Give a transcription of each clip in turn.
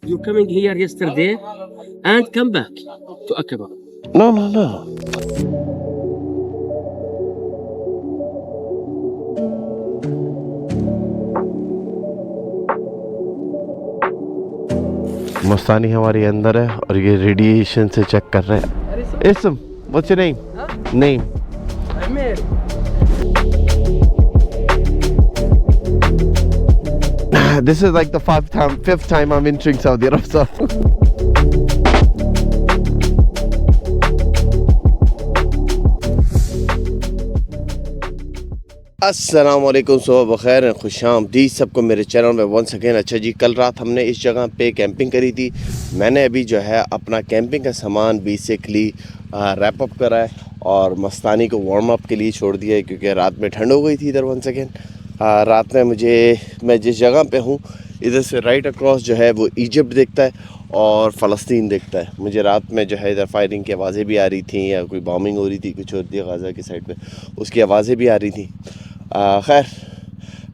You coming here yesterday and come back to Aqaba. No, no, no. मस्तानी हमारी अंदर है और ये रेडिएशन से चेक कर रहे हैं। इसम, what's your name? Name. This is like the fifth time I'm entering Saudi Arabia. अस्सलाम वालेकुम, सुबह बखैर, खुशामदीद सबको मेरे चैनल में वंस अगेन। अच्छा जी, कल रात हमने इस जगह पे कैंपिंग करी थी। मैंने अभी जो है अपना कैंपिंग का सामान बेसिकली रैप अप करा है और मस्तानी को वार्म अप के लिए छोड़ दिया है क्योंकि रात में ठंड हो गई थी इधर। वंस अगेन रात में मैं जिस जगह पे हूँ इधर से राइट अक्रॉस जो है वो इजिप्ट दिखता है और फ़लस्तीन दिखता है। मुझे रात में जो है इधर फायरिंग की आवाज़ें भी आ रही थी या कोई बॉम्बिंग हो रही थी, कुछ हो रही थी गाज़ा की साइड पे, उसकी आवाज़ें भी आ रही थी। खैर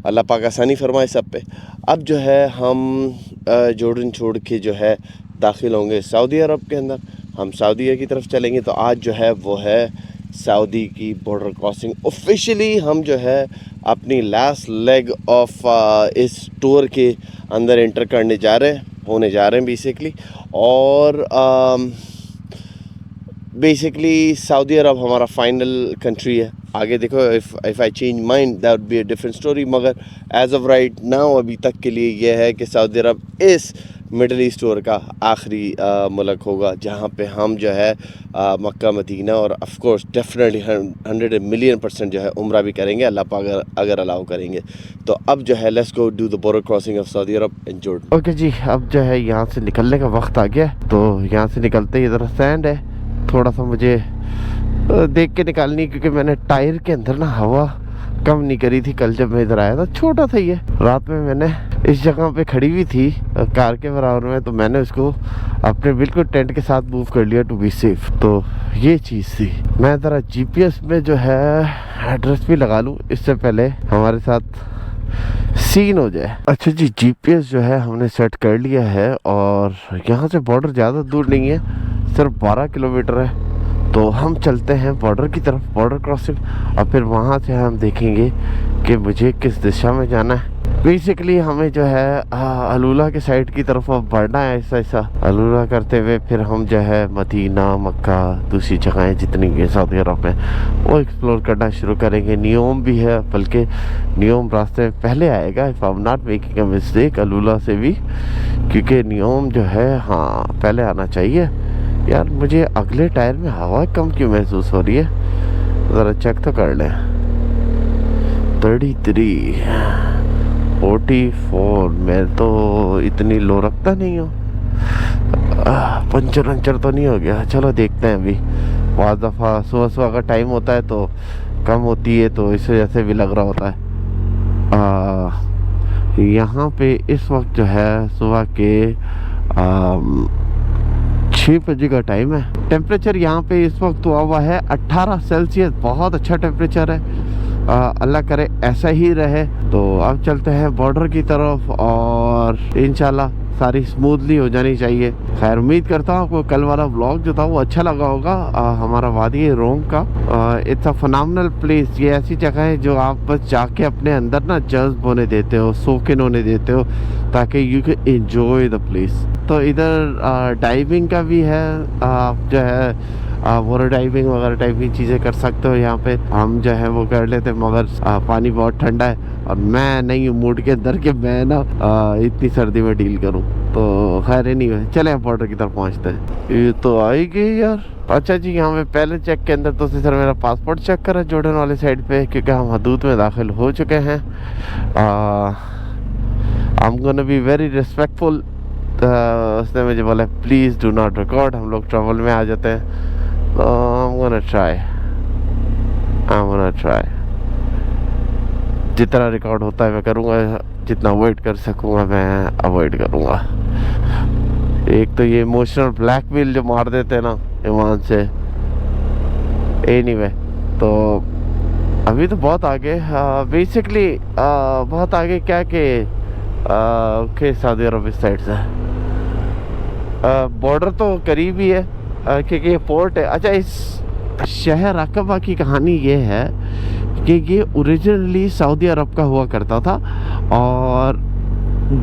अल्लाह पाक आसानी फरमाए सब पे। अब जो है हम जॉर्डन छोड़ के जो है दाखिल होंगे सऊदी अरब के अंदर। हम सऊदीया की तरफ चलेंगे। तो आज जो है वो है सऊदी की बॉर्डर क्रॉसिंग। ऑफिशियली हम जो है अपनी लास्ट लेग ऑफ इस टूर के अंदर एंटर करने होने जा रहे हैं बेसिकली। और बेसिकली सऊदी अरब हमारा फाइनल कंट्री है। आगे देखो, if I change mind that would be a different story, मगर एज ऑफ राइट नाउ अभी तक के लिए यह है कि सऊदी अरब इस मिडल ईस्ट टूर का आखिरी मुल्क होगा जहाँ पे हम जो है मक्का मदीना और ऑफ कोर्स डेफिनेटली 100 मिलियन % जो है उम्रा भी करेंगे, अल्लाह पाक अगर अलाउ करेंगे। तो अब जो है let's go do the border crossing of Saudi Arab and Jordan. Okay जी, अब जो है यहाँ से निकलने का वक्त आ गया। तो यहाँ से निकलते ही इधर सैंड है, थोड़ा सा मुझे देख के निकालनी क्योंकि मैंने टायर के अंदर ना हवा कम नहीं करी थी कल जब मैं इधर आया था। छोटा था ये, रात में मैंने इस जगह पे खड़ी हुई थी कार के बराबर में, तो मैंने उसको अपने बिल्कुल टेंट के साथ मूव कर लिया टू बी सेफ। तो ये चीज़ थी। मैं ज़रा जीपीएस में जो है एड्रेस भी लगा लूँ इससे पहले हमारे साथ सीन हो जाए। अच्छा जी, जीपीएस जो है हमने सेट कर लिया है और यहाँ से बॉर्डर ज़्यादा दूर नहीं है, सिर्फ 12 किलोमीटर है। तो हम चलते हैं बॉर्डर की तरफ, बॉर्डर क्रॉसिंग, और फिर वहाँ से हम देखेंगे कि मुझे किस दिशा में जाना है। बेसिकली हमें जो है अलूला के साइड की तरफ अब बढ़ना है, ऐसा अलूला करते हुए फिर हम जो है मदीना, मक्का, दूसरी जगहें जितनी भी सऊदी अरब में वो एक्सप्लोर करना शुरू करेंगे। नियोम भी है, बल्कि नियोम रास्ते में पहले आएगा if I am not making a mistake, AlUla से भी, क्योंकि नियोम जो है हाँ पहले आना चाहिए। यार मुझे अगले टायर में हवा कम क्यों महसूस हो रही है, ज़रा चेक तो कर लें। 33, 44, मैं तो इतनी लो रखता नहीं हूँ। पंचर तो नहीं हो गया? चलो देखते हैं। अभी बहुत दफ़ा सुबह का टाइम होता है तो कम होती है, तो इस वजह से भी लग रहा होता है। यहाँ पे इस वक्त जो है सुबह के 6 बजे का टाइम है। टेम्परेचर यहाँ पे इस वक्त हुआ है 18 सेल्सियस, बहुत अच्छा टेम्परेचर है। अल्लाह करे ऐसा ही रहे। तो अब चलते हैं बॉर्डर की तरफ और इंशाल्लाह सारी स्मूथली हो जानी चाहिए। खैर उम्मीद करता हूँ आपको कल वाला व्लॉग जो था वो अच्छा लगा होगा। हमारा वादी रोम का इट्स अ फिनोमिनल प्लेस। ये ऐसी जगह है जो आप बस जाके अपने अंदर ना जज्ब होने देते हो, सोकिन होने देते हो, ताकि you can enjoy the place. तो इधर डाइविंग का भी है, आप जो है वाटर डाइविंग वगैरह टाइप की चीज़ें कर सकते हो। यहाँ पे हम जो है वो कर लेते, मगर पानी बहुत ठंडा है और मैं नहीं हूँ मूड के अंदर कि मैं ना इतनी सर्दी में डील करूँ। तो खैर नहीं, चले बॉर्डर की तरफ पहुँचते हैं। ये तो आएगी यार। अच्छा जी, यहाँ पे पहले चेक के अंदर तो सर मेरा पासपोर्ट चेक करा जॉर्डन वाले साइड पे, क्योंकि हम हदूद में दाखिल हो चुके हैं। I am gonna be very respectful. उसने मुझे बोला प्लीज़ डू नॉट रिकॉर्ड, हम लोग ट्रैवल में आ जाते हैं। तो I'm gonna try जितना रिकॉर्ड होता है मैं करूँगा, जितना अवॉइड कर सकूँगा मैं अवॉइड करूँगा। एक तो ये इमोशनल ब्लैकमेल जो मार देते हैं ना ईमान से। एनीवे, तो अभी तो बहुत आगे, बेसिकली बहुत आगे क्या कि सऊदी अरब इस साइड से बॉर्डर तो करीब ही है क्योंकि ये पोर्ट है। अच्छा, इस शहर अकबा की कहानी ये है कि ये ओरिजिनली सऊदी अरब का हुआ करता था और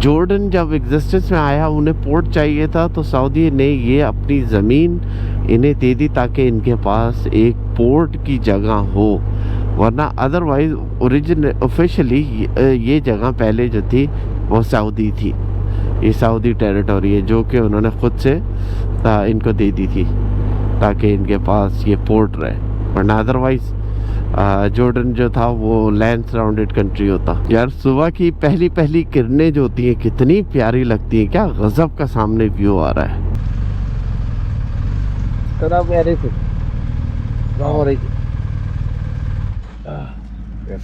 जॉर्डन जब एग्जिस्टेंस में आया उन्हें पोर्ट चाहिए था तो सऊदी ने ये अपनी ज़मीन इन्हें दे दी ताकि इनके पास एक पोर्ट की जगह हो, वरना अदरवाइज ऑफिशियली ये जगह पहले जो थी वो सऊदी थी। ये सऊदी टेरिटोरी है जो कि उन्होंने ख़ुद से इनको दे दी थी ताकि इनके पास ये पोर्ट रहे, वरना अदरवाइज जॉर्डन जो था वो लैंड सराउंडेड कंट्री होता। यार सुबह की पहली पहली किरणें जो होती हैं कितनी प्यारी लगती हैं, क्या गजब का सामने व्यू आ रहा है। बस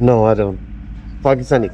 No, I don't. Pakistani.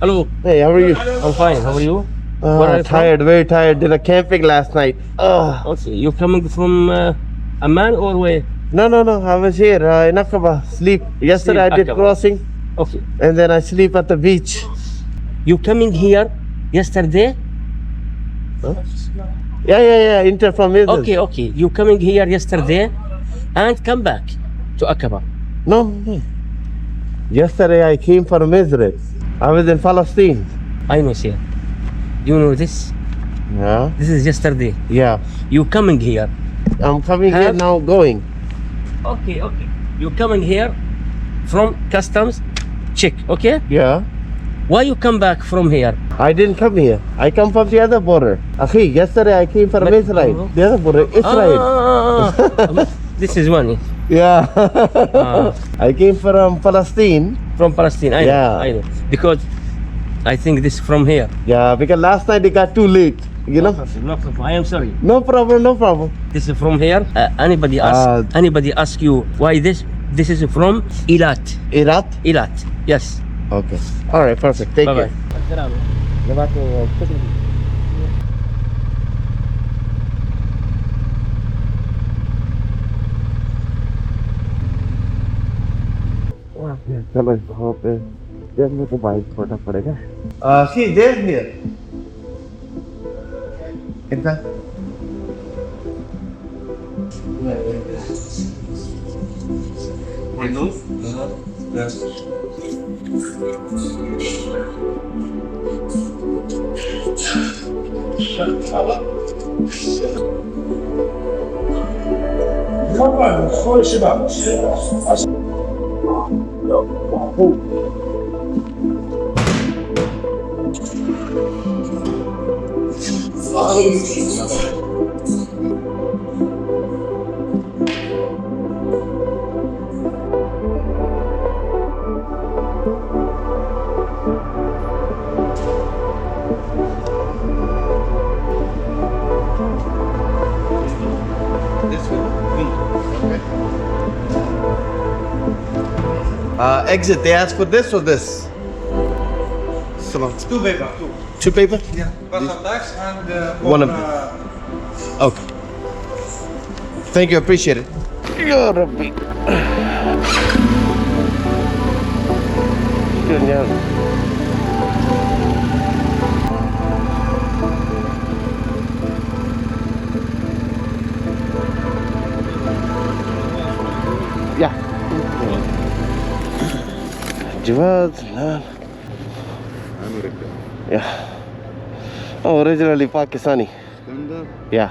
Hello. Hey, how are you? I'm fine. How are you? Where are you Tired, very tired. Did a camping last night. Okay. You coming from Amman or where? No. I was here in Aqaba. Sleep. Yesterday I did Aqaba. crossing Okay. and then I sleep at the beach. You coming here yesterday? Yeah. Inter from Israel. Okay. You coming here yesterday and come back to Aqaba. No. Yesterday I came from Israel. I was in Palestine. I know, sir. You know this? Yeah. This is yesterday. Yeah. You coming here? I'm coming here now going. Okay. You coming here from customs check, okay? Yeah. Why you come back from here? I didn't come here. I come from the other border. Akhi, yesterday I came from Israel. The other border, Israel. This is one. Yeah. I came from Palestine. From Palestine. I know. Because I think this from here. Yeah, because last night it got too late. You know? I am sorry. No problem. This is from here. Anybody ask you why this? This is from Eilat. Eilat? Yes. Okay. All right, perfect. Take care. चलो वहाँ पे मेरे को bike छोड़ना पड़ेगा। See, they're here. इनका exit. They ask for this or this? Two paper. Two paper? Yeah. Passport tax and One of them. Okay. Thank you. Appreciate it. Ya Rabbi. Yeah. Jawad, yeah. Oh, originally Pakistani. Yeah.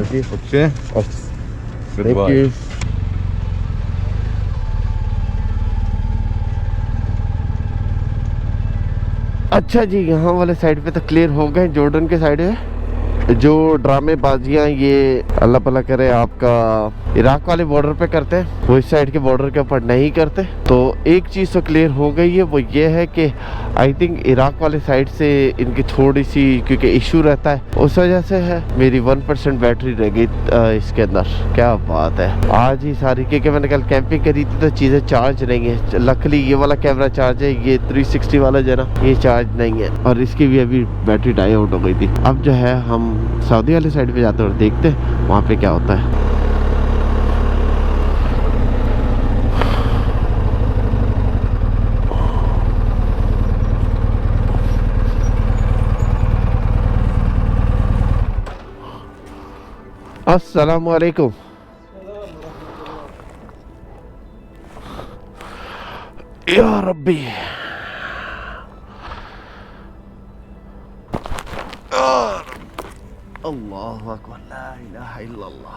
Okay. Thank Goodbye. you. अच्छा जी, यहाँ वाले side पे तो clear हो गए। Jordan के side है जो ड्रामेबाजियाँ ये अल्लाह भला करे आपका इराक वाले बॉर्डर पे करते हैं, वो इस साइड के बॉर्डर के ऊपर नहीं करते। तो एक चीज़ तो क्लियर हो गई है, वो ये है कि आई थिंक इराक वाले साइड से इनकी थोड़ी सी क्योंकि इशू रहता है, उस वजह से है। मेरी 1% बैटरी रह गई इसके अंदर। क्या बात है, आज ही सारी, क्योंकि मैंने कल कैंपिंग करी थी तो चीज़ें चार्ज नहीं है। लकली ये वाला कैमरा चार्ज है, ये 360 वाला जो है ना, ये चार्ज नहीं है, और इसकी भी अभी बैटरी डाई आउट हो गई थी। अब जो है हम सऊदी वाले साइड पे जाते हैं और देखते हैं वहाँ पे क्या होता है। अस्सलाम वालेकुम। या रब्बी, अल्लाहु अकबर, ला इलाहा इल्लल्लाह।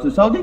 to Saudi?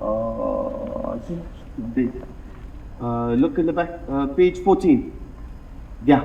I think big. Look in the back, page 14. Yeah.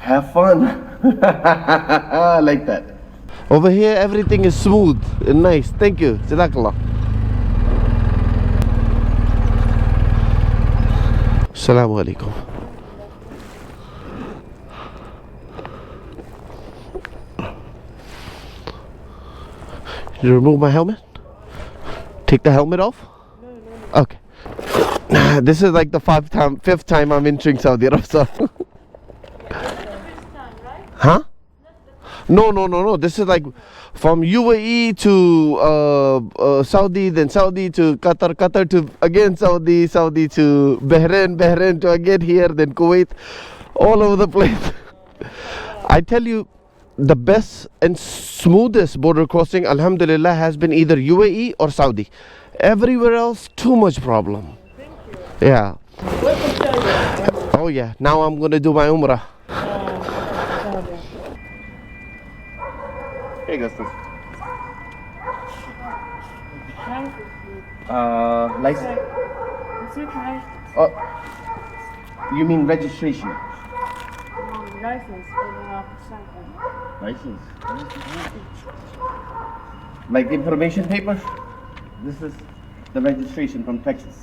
Have fun. I like that. Over here, everything is smooth and nice. Thank you. Jazakallah. Assalamu alaikum. You remove my helmet? Take the helmet off? No. Okay. This is like the fifth time I'm entering Saudi Arabia. Huh? No. This is like from UAE to Saudi, then Saudi to Qatar, Qatar to again Saudi, Saudi to Bahrain, Bahrain to again here, then Kuwait, all over the place. I tell you, the best and smoothest border crossing, alhamdulillah, has been either UAE or Saudi. Everywhere else, too much problem. Thank you. Yeah. Oh yeah, now I'm gonna do my Umrah. Hey, Gustus. License. Oh, you mean registration? License. License. Like information paper? This is the registration from Texas.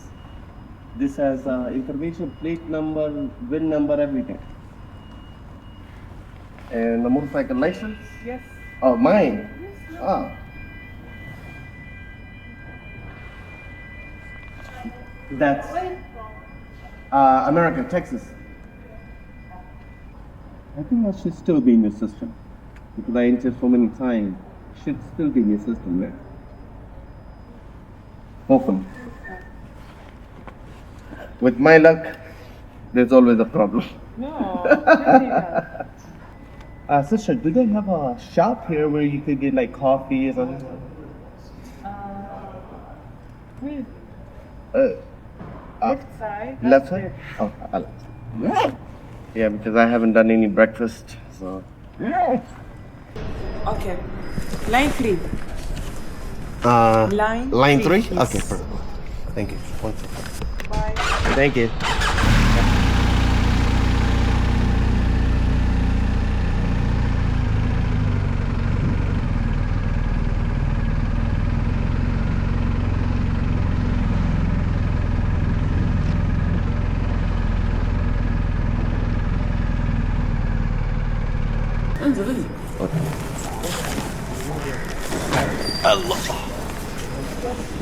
This has information, plate number, VIN number, everything. And the motorcycle license? Yes. Oh, mine? Yes. Ah. That's America, Texas. I think that should still be in your system. Because I entered so many times. It should still be in your system, right? Hopefully. With my luck, there's always a problem. No. Definitely not. Sister, do they have a shop here where you could get like coffee or something? Wait. Left side. Left side? Oh, I left. Yeah, because I haven't done any breakfast, so. Okay. Line 3. Line three? Yes. Okay, perfect. Thank you. One second. Bye. Thank you.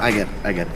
I get it.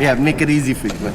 yeah, make it easy for you, man.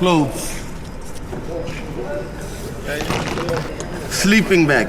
Clothes. Sleeping bag.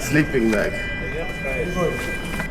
Sleeping bag.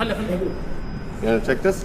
You wanna check this?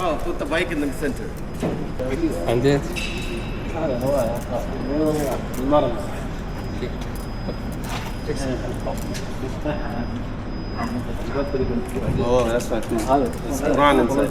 Oh, put the bike in the center. And then Oh, that's fine. It's Quran inside.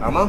Tamam.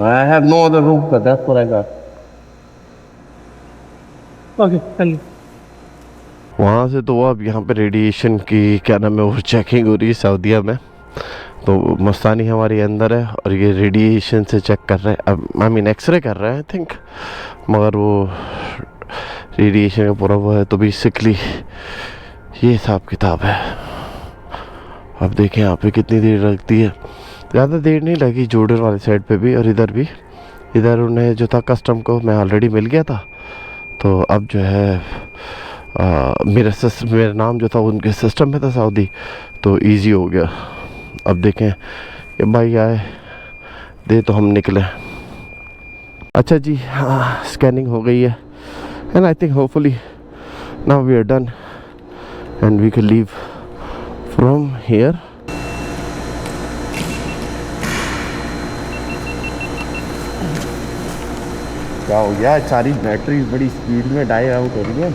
I have no other room, but that's what I got. Okay चलिए. वहाँ से तो अब यहाँ पे radiation की क्या नाम है वो चेकिंग हो रही है सऊदीया में. तो मस्तानी हमारी अंदर है और ये रेडिएशन से चेक कर रहे हैं. अब आई मीन एक्सरे कर रहे हैं आई थिंक, मगर वो रेडिएशन का पूरा वो है. तो बेसिकली ये हिसाब किताब है. अब देखें यहाँ पे कितनी देर लगती है. ज़्यादा देर नहीं लगी जॉर्डन वाली साइड पे भी और इधर भी. इधर उन्हें जो था कस्टम को मैं ऑलरेडी मिल गया था. तो अब जो है मेरा नाम जो था उनके सिस्टम में था सऊदी, तो इजी हो गया. अब देखें ये भाई आए दे तो हम निकले. अच्छा जी, स्कैनिंग हो गई है and I think hopefully now we are done and we can leave from here. क्या हो गया, सारी बैटरी बड़ी स्पीड में डाई आउट हो रही है.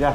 Yeah.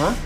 Huh?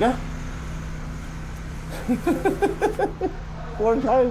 Yeah. One time.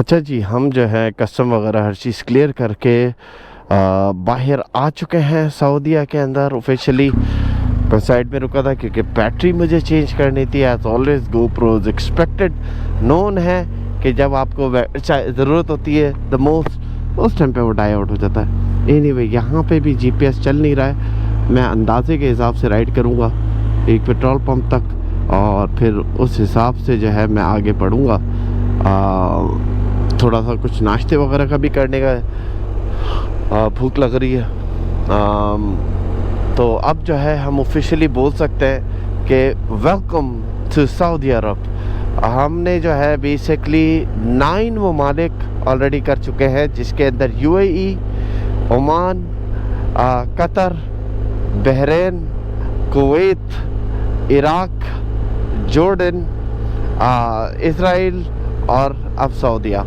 अच्छा जी, हम जो है कस्टम वगैरह हर चीज़ क्लियर करके बाहर आ चुके हैं सऊदीया के अंदर ऑफिशियली. मैं साइड में रुका था क्योंकि बैटरी मुझे चेंज करनी थी. As always GoPro's expected known है कि जब आपको ज़रूरत होती है द मोस्ट उस टाइम पे वो डाई आउट हो जाता है. एनीवे यहाँ पे भी GPS चल नहीं रहा है. मैं अंदाजे के हिसाब से राइड करूँगा एक पेट्रोल पंप तक और फिर उस हिसाब से जो है मैं आगे बढ़ूँगा. थोड़ा सा कुछ नाश्ते वगैरह का भी करने का भूख लग रही है. तो अब जो है हम ऑफिशियली बोल सकते हैं कि वेलकम टू सऊदी अरब. हमने जो है बेसिकली 9 ममालिक ऑलरेडी कर चुके हैं, जिसके अंदर UAE, Oman, Qatar, Bahrain, Kuwait, Iraq, Jordan, Israel और अब सऊदीया.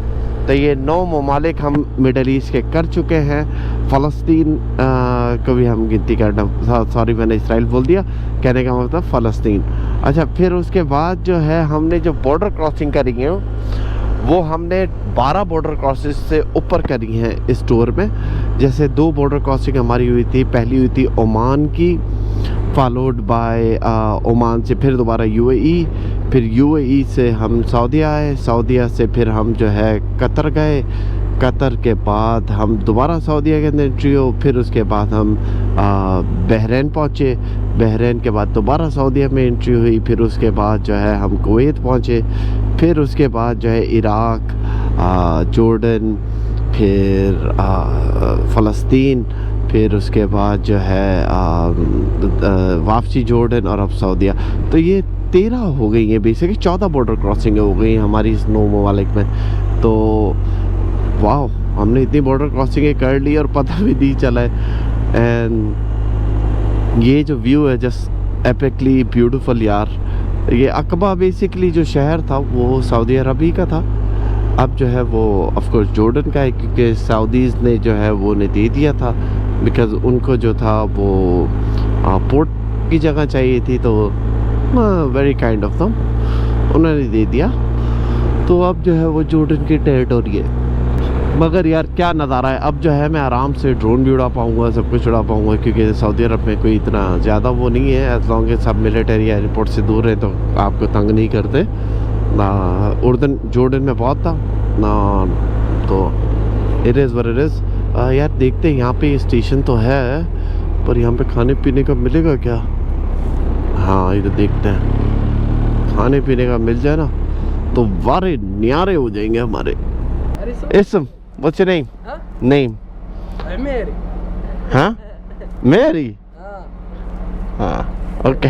तो ये 9 ममालिक हम मिडल ईस्ट के कर चुके हैं. फ़लस्तीन को भी हम गिनती करना, सॉरी मैंने इसराइल बोल दिया, कहने का मतलब फ़लस्तीन. अच्छा, फिर उसके बाद जो है हमने जो बॉर्डर क्रॉसिंग करी है वो हमने 12 बॉर्डर क्रॉसिंग से ऊपर करी हैं इस टूर में. जैसे 2 बॉर्डर क्रॉसिंग हमारी हुई थी. पहली हुई थी ओमान की, फॉलोड बाय ओमान से फिर दोबारा UAE, फिर UAE से हम सऊदीया आए, सऊदीया से फिर हम जो है कतर गए, कतर के बाद हम दोबारा सऊदीया के अंदर एंट्री हो, फिर उसके बाद हम बहरीन पहुँचे, बहरीन के बाद दोबारा सऊदीया में एंट्री हुई, फिर उसके बाद जो है हम कुवैत पहुँचे, फिर उसके बाद जो है इराक, जॉर्डन, फिर फ़लस्तीन, फिर उसके बाद जो है वापसी जॉर्डन और अब सऊदीया। तो ये 13 हो गई हैं बेसिकली, 14 बॉर्डर क्रॉसिंग हो गई हमारी इस नो ममालिक में। तो वाह, हमने इतनी बॉर्डर क्रॉसिंगें कर ली और पता भी नहीं चला है। एंड ये जो व्यू है जस्ट एपिकली ब्यूटीफुल यार। ये अकबा बेसिकली जो शहर था वो सऊदी अरब का था, अब जो है वो ऑफ कोर्स जॉर्डन का है, क्योंकि सऊदीज़ ने जो है वो ने दे दिया था, बिकॉज़ उनको जो था वो पोर्ट की जगह चाहिए थी, तो वेरी काइंड ऑफ दम उन्होंने दे दिया। तो अब जो है वो जॉर्डन की टेरिटोरी है। मगर यार क्या नज़ारा है, अब जो है मैं आराम से ड्रोन भी उड़ा पाऊँगा, सब कुछ उड़ा पाऊँगा, क्योंकि सऊदी अरब में कोई इतना ज़्यादा वो नहीं है, एज लॉन्ग एज सब मिलिट्री एयरपोर्ट से दूर है तो आपको तंग नहीं करते ना। उर्दन जॉर्डन में बहुत था ना, तो it is what it is. यार देखते हैं, यहाँ पे स्टेशन तो है पर यहाँ पे खाने पीने का मिलेगा क्या? हाँ इधर देखते हैं, खाने पीने का मिल जाए ना तो वारे न्यारे हो जाएंगे हमारे। इसम what's your name? Name Mary. हाँ मेरी हाँ ओके।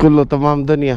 कुल्लो तमाम दुनिया,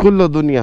कुल्लो दुनिया।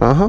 हाँ हाँ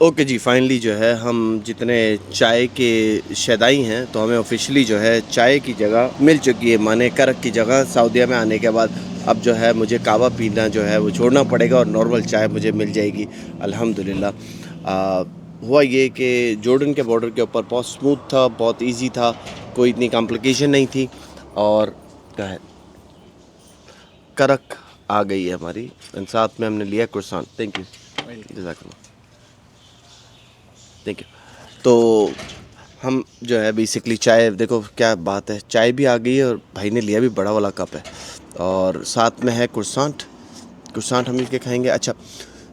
ओके जी, फाइनली जो है हम जितने चाय के शदाई हैं तो हमें ऑफिशियली जो है चाय की जगह मिल चुकी है, माने करक की जगह। सऊदीया में आने के बाद अब जो है मुझे कहवा पीना जो है वो छोड़ना पड़ेगा और नॉर्मल चाय मुझे मिल जाएगी अल्हम्दुलिल्लाह। हुआ ये कि जॉर्डन के बॉर्डर के ऊपर बहुत स्मूथ था, बहुत इजी था, कोई इतनी कॉम्प्लिकेशन नहीं थी। और क्या है, करक आ गई है हमारी, साथ में हमने लिया कुरसान। थैंक यू, जज़ाकल्लाह, थैंक यू। तो हम जो है बेसिकली चाय, देखो क्या बात है, चाय भी आ गई है और भाई ने लिया भी बड़ा वाला कप है, और साथ में है कुरसांट हम मिल के खाएँगे। अच्छा,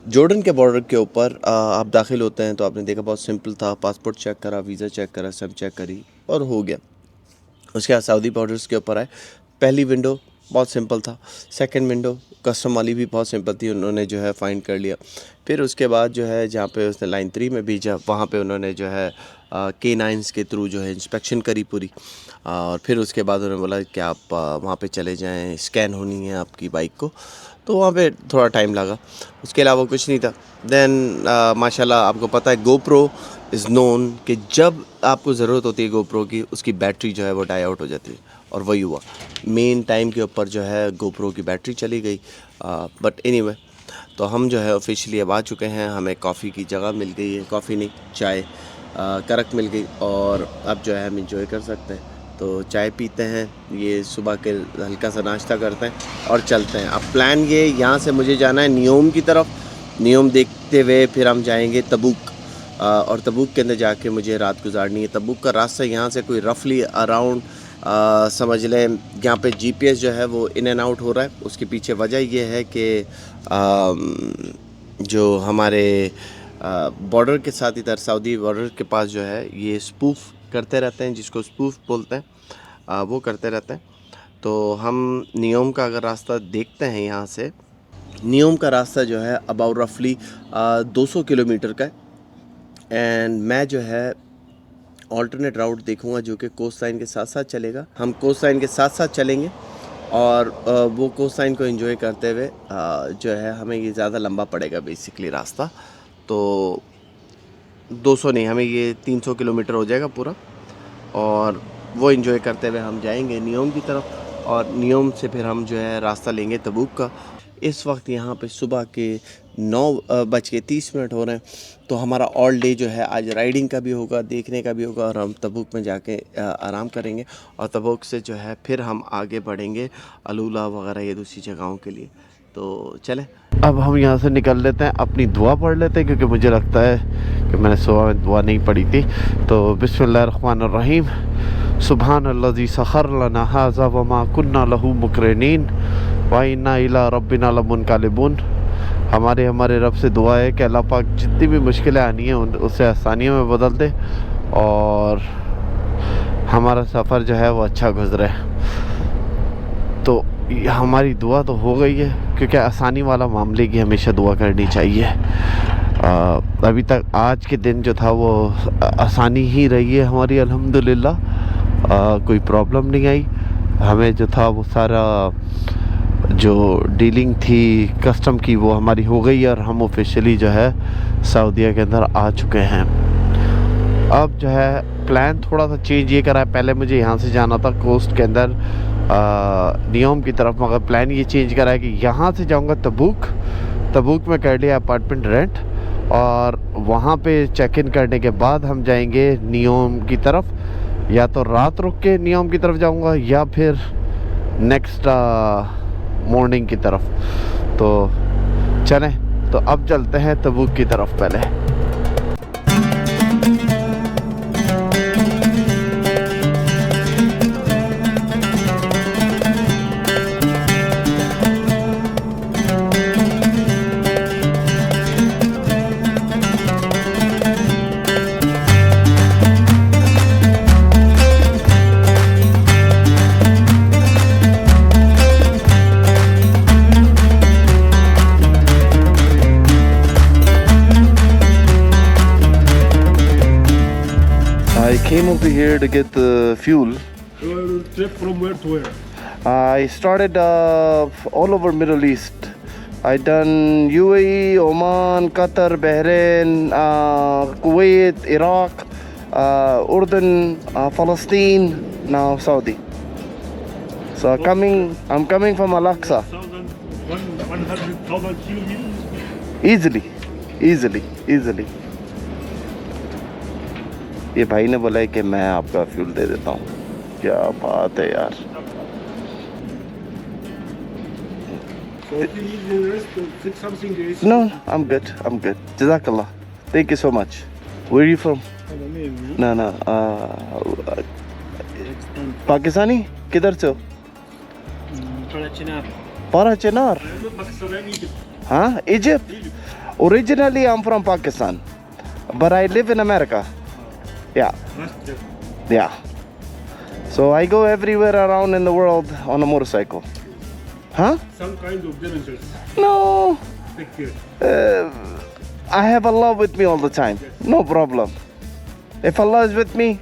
जॉर्डन के बॉर्डर के ऊपर आप दाखिल होते हैं तो आपने देखा बहुत सिंपल था, पासपोर्ट चेक करा, वीज़ा चेक करा, सब चेक करी और हो गया। उसके बाद सऊदी बॉर्डर्स के ऊपर आए, पहली विंडो बहुत सिंपल था, सेकंड विंडो कस्टम वाली भी बहुत सिंपल थी, उन्होंने जो है फाइंड कर लिया। फिर उसके बाद जो है जहाँ पे उसने लाइन 3 में भेजा, वहाँ पे उन्होंने जो है K9s के थ्रू जो है इंस्पेक्शन करी पूरी, और फिर उसके बाद उन्होंने बोला कि आप वहाँ पे चले जाएं, स्कैन होनी है आपकी बाइक को, तो वहाँ पे थोड़ा टाइम लगा। उसके अलावा कुछ नहीं था। देन माशाल्लाह आपको पता है GoPro इज़ नोन कि जब आपको ज़रूरत होती है GoPro की, उसकी बैटरी जो है वो डाई आउट हो जाती है, और वही हुआ। मेन टाइम के ऊपर जो है GoPro की बैटरी चली गई। बट एनीवे, तो हम जो है ऑफिशियली अब आ चुके हैं, हमें कॉफ़ी की जगह मिल गई है, कॉफ़ी नहीं चाय करक मिल गई, और अब जो है हम इंजॉय कर सकते हैं। तो चाय पीते हैं, ये सुबह के हल्का सा नाश्ता करते हैं और चलते हैं। अब प्लान ये, यहाँ से मुझे जाना है नियोम की तरफ, नियोम देखते हुए फिर हम जाएंगे तबूक, और तबूक के अंदर जाके मुझे रात गुजारनी है। तबूक का रास्ता यहाँ से कोई रफली अराउंड समझ लें, यहाँ पे GPS जो है वो इन एंड आउट हो रहा है। उसके पीछे वजह ये है कि जो हमारे बॉर्डर के साथ इधर सऊदी बॉर्डर के पास जो है ये स्पूफ करते रहते हैं, जिसको स्पूफ बोलते हैं, वो करते रहते हैं। तो हम नियोम का अगर रास्ता देखते हैं, यहाँ से नियोम का रास्ता जो है अबाउट रफली 200 किलोमीटर का है। एंड मैं जो है ऑल्टरनेट राउट देखूंगा जो कि कोस्ट लाइन के साथ साथ चलेगा। हम कोस्ट लाइन के साथ साथ चलेंगे और वो कोस्ट लाइन को एंजॉय करते हुए जो है हमें ये ज़्यादा लंबा पड़ेगा बेसिकली रास्ता, तो 200 नहीं, हमें ये 300 किलोमीटर हो जाएगा पूरा, और वो एंजॉय करते हुए हम जाएंगे नियोम की तरफ, और नियोम से फिर हम जो है रास्ता लेंगे तबूक का। इस वक्त यहाँ पे सुबह के 9:30 हो रहे हैं, तो हमारा ऑल डे जो है आज राइडिंग का भी होगा, देखने का भी होगा, और हम तबूक में जाके आराम करेंगे, और तबूक से जो है फिर हम आगे बढ़ेंगे अलूला वगैरह ये दूसरी जगहों के लिए। तो चलें, अब हम यहाँ से निकल लेते हैं, अपनी दुआ पढ़ लेते हैं, क्योंकि मुझे लगता है कि मैंने सुबह में दुआ नहीं पढ़ी थी। तो बिस्मिल्लाहिर्रहमानिर्रहीम, सुब्हानल्लज़ी सखर लना हाज़ा वमा कुन्ना लहू मुक़रिनीन व इन्ना इला रब्बिना लमुनक़लिबून। हमारे रब से दुआ है कि अल्लाह पाक जितनी भी मुश्किलें आनी हैं उसे आसानियों में बदल दे, और हमारा सफ़र जो है वो अच्छा गुजरे। तो हमारी दुआ तो हो गई है, क्योंकि आसानी वाला मामले की हमेशा दुआ करनी चाहिए। अभी तक आज के दिन जो था वो आसानी ही रही है हमारी, अल्हम्दुलिल्लाह। कोई प्रॉब्लम नहीं आई हमें। जो था वो सारा जो डीलिंग थी कस्टम की वो हमारी हो गई और हम ऑफिशियली जो है सऊदीया के अंदर आ चुके हैं। अब जो है प्लान थोड़ा सा चेंज ये करा है, पहले मुझे यहाँ से जाना था कोस्ट के अंदर नियोम की तरफ, मगर प्लान ये चेंज करा है कि यहाँ से जाऊँगा तबूक में कर लिया अपार्टमेंट रेंट, और वहाँ पे चेक इन करने के बाद हम जाएंगे नियोम की तरफ। या तो रात रुक के नियोम की तरफ जाऊँगा या फिर नेक्स्ट मॉर्निंग की तरफ। तो चलें, तो अब चलते हैं तबूक की तरफ पहले। I came over here to get the fuel. Your trip from where to where? I started all over Middle East. I done UAE, Oman, Qatar, Bahrain, Kuwait, Iraq, Urdun, Palestine, now Saudi. So I'm coming from Al-Aqsa. 100,000 kilometers? Easily. ये भाई ने बोला है कि मैं आपका fuel दे देता हूँ। क्या बात है यार। So if you need the rest to fix something, there is No, I'm good. Jazakallah. Thank you so much. Where are you from? No. Pakistani? किधर से हो? पारा चिनार। हाँ, Egypt. Originally I'm from Pakistan, but I live in America. Yeah. So I go everywhere around in the world on a motorcycle. Huh? some kind of dangers. No. Take care. I have Allah with me all the time. No problem. If Allah is with me,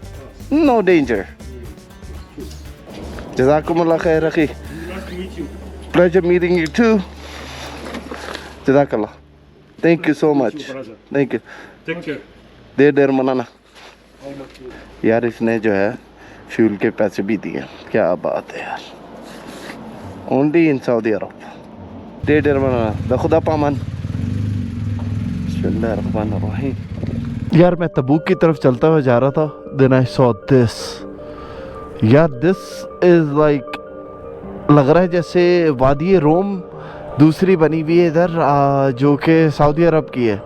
no danger. Jazakumullah khair, akhi. Nice to meet you. Pleasure meeting you too. Jazakallah. Thank you so much. brother. Thank you. Take care. देर मनाना यार। इसने जो है fuel के पैसे भी दिए। क्या बात है यार। ओनली इन सऊदी अरब। देर मनाना बखुदा पामन। बिस्मिल्लाहिर्रहमानिर्रहीम। यार मैं तबूक की तरफ चलता हुआ जा रहा था, देन आई सॉ दिस। यार दिस इज लाइक, लग रहा है जैसे वादी रोम दूसरी बनी हुई है इधर, जो कि सऊदी अरब की है।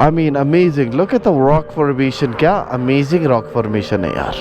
I mean, amazing. Look at the rock formation. क्या amazing rock formation है यार।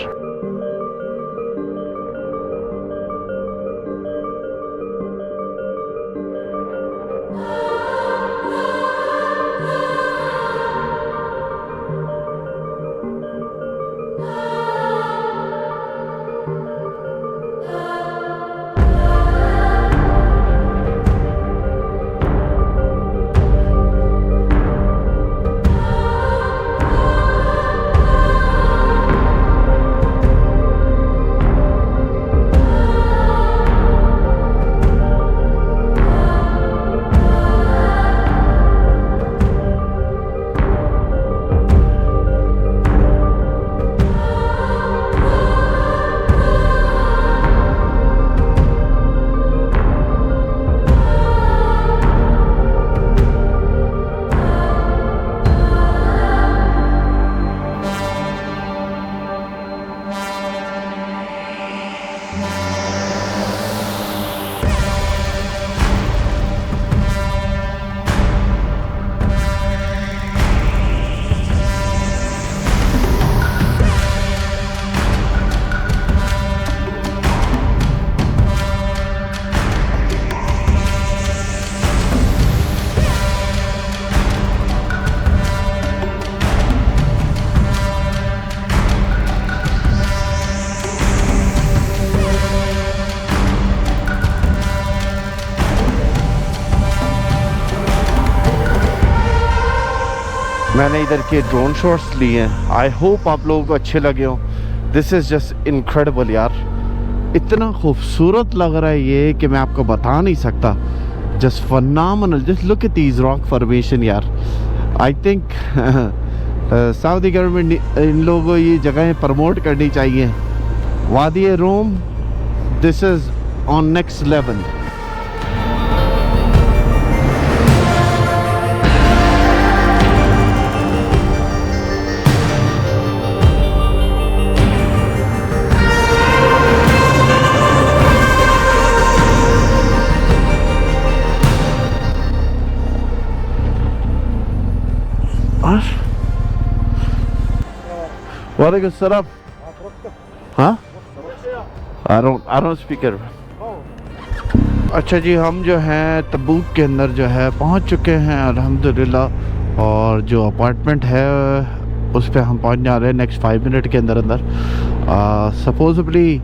मैंने इधर के ड्रोन शॉट्स लिए हैं। आई होप आप लोगों को अच्छे लगे हों। दिस इज़ जस्ट इनक्रेडिबल यार, इतना खूबसूरत लग रहा है ये कि मैं आपको बता नहीं सकता। Just phenomenal, just look at these rock formation यार। आई थिंक सऊदी गवर्नमेंट इन लोगों को ये जगहें प्रमोट करनी चाहिए। Wadi Rum, this is on next level. वालेकुम सलाम। हाँ, I don't speak Arabic। अच्छा जी, हम जो हैं तबूक के अंदर जो है पहुंच चुके हैं अल्हम्दुलिल्लाह, और जो अपार्टमेंट है उस पे हम पहुंच जा रहे हैं नेक्स्ट 5 मिनट के अंदर अंदर। सपोजबली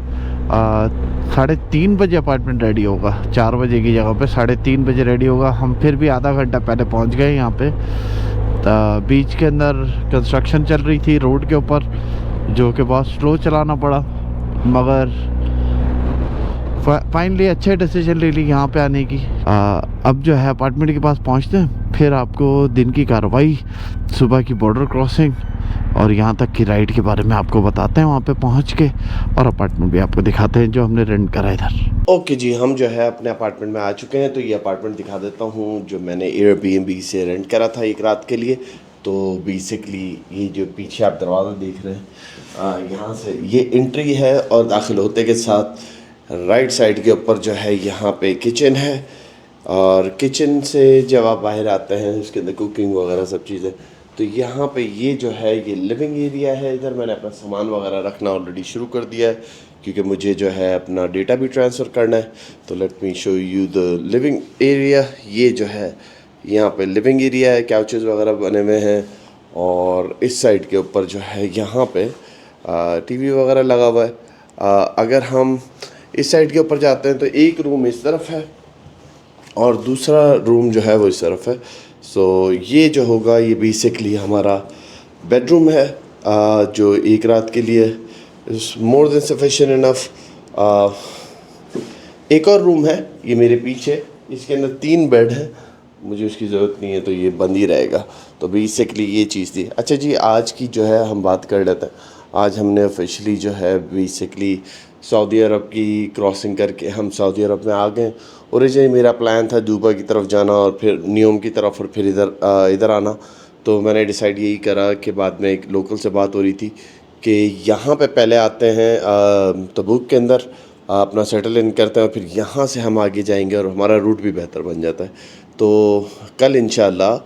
3:30 बजे अपार्टमेंट रेडी होगा, 4 बजे की जगह पे 3:30 बजे रेडी होगा। हम फिर भी आधा घंटा पहले पहुंच गए यहाँ पे। बीच के अंदर कंस्ट्रक्शन चल रही थी रोड के ऊपर, जो कि बहुत स्लो चलाना पड़ा, मगर फाइनली अच्छे डिसीजन ले ली यहाँ पे आने की। अब जो है अपार्टमेंट के पास पहुँचते हैं, फिर आपको दिन की कार्रवाई, सुबह की बॉर्डर क्रॉसिंग और यहाँ तक की राइड के बारे में आपको बताते हैं वहाँ पे पहुँच के, और अपार्टमेंट भी आपको दिखाते हैं जो हमने रेंट करा इधर। ओके जी, हम जो है अपने अपार्टमेंट में आ चुके हैं। तो ये अपार्टमेंट दिखा देता हूँ जो मैंने एयरबीएनबी से रेंट करा था एक रात के लिए। तो बेसिकली ये जो पीछे आप दरवाज़ा देख रहे हैं, यहाँ से ये एंट्री है, और दाखिल होते के साथ राइट साइड के ऊपर जो है यहाँ पे किचन है, और किचन से जब आप बाहर आते हैं उसके अंदर कुकिंग वगैरह सब चीज़ें। तो यहाँ पे ये जो है ये लिविंग एरिया है। इधर मैंने अपना सामान वगैरह रखना ऑलरेडी शुरू कर दिया है, क्योंकि मुझे जो है अपना डेटा भी ट्रांसफ़र करना है। तो let me show you the living area. ये जो है यहाँ पे लिविंग एरिया है, काउचेस वगैरह बने हुए हैं, और इस साइड के ऊपर जो है यहाँ पे टीवी वगैरह लगा हुआ है। अगर हम इस साइड के ऊपर जाते हैं तो एक रूम इस तरफ है और दूसरा रूम जो है वो इस तरफ है। सो ये जो होगा ये बेसिकली हमारा बेडरूम है, जो एक रात के लिए मोर देन सफिशिएंट इनफ। एक और रूम है ये मेरे पीछे, इसके अंदर 3 बेड हैं, मुझे उसकी ज़रूरत नहीं है तो ये बंद ही रहेगा। तो बेसिकली ये चीज़ थी। अच्छा जी, आज की जो है हम बात कर लेते हैं। आज हमने ऑफिशियली जो है बेसिकली सऊदी अरब की क्रॉसिंग करके हम सऊदी अरब में आ गए। ओरिजिनली मेरा प्लान था दुबई की तरफ जाना और फिर नियोम की तरफ और फिर इधर आना। तो मैंने डिसाइड यही करा कि बाद में एक लोकल से बात हो रही थी कि यहाँ पे पहले आते हैं तबूक के अंदर, अपना सेटल इन करते हैं और फिर यहाँ से हम आगे जाएंगे और हमारा रूट भी बेहतर बन जाता है। तो कल इंशाल्लाह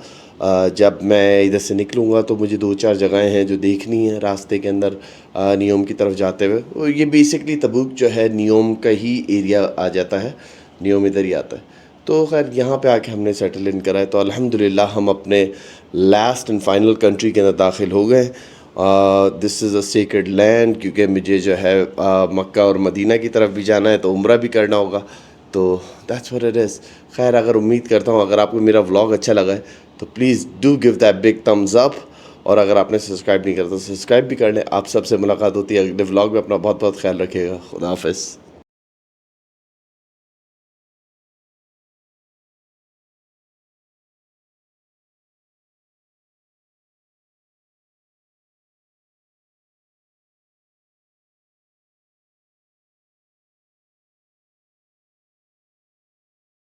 जब मैं इधर से निकलूँगा तो मुझे 2-4 जगहें हैं जो देखनी है रास्ते के अंदर नियोम की तरफ जाते हुए। ये बेसिकली तबूक जो है नियोम का ही एरिया आ जाता है, नियोम इधर ही आता है। तो खैर यहाँ पे आके हमने सेटल इन करा है। तो अल्हम्दुलिल्लाह हम अपने लास्ट एंड फाइनल कंट्री के अंदर दाखिल हो गए। This is a sacred land, क्योंकि मुझे जो है मक्का और मदीना की तरफ भी जाना है तो उम्रा भी करना होगा। तो दैट्स व्हाट इट इज़। खैर अगर उम्मीद करता हूँ अगर आपको मेरा व्लॉग अच्छा लगा है तो please do give that big thumbs up, और अगर आपने सब्सक्राइब नहीं करता तो सब्सक्राइब भी कर लें। आप सबसे मुलाकात होती है अगले व्लॉग में। अपना बहुत बहुत ख्याल रखिएगा। खुदा हाफ़िज़।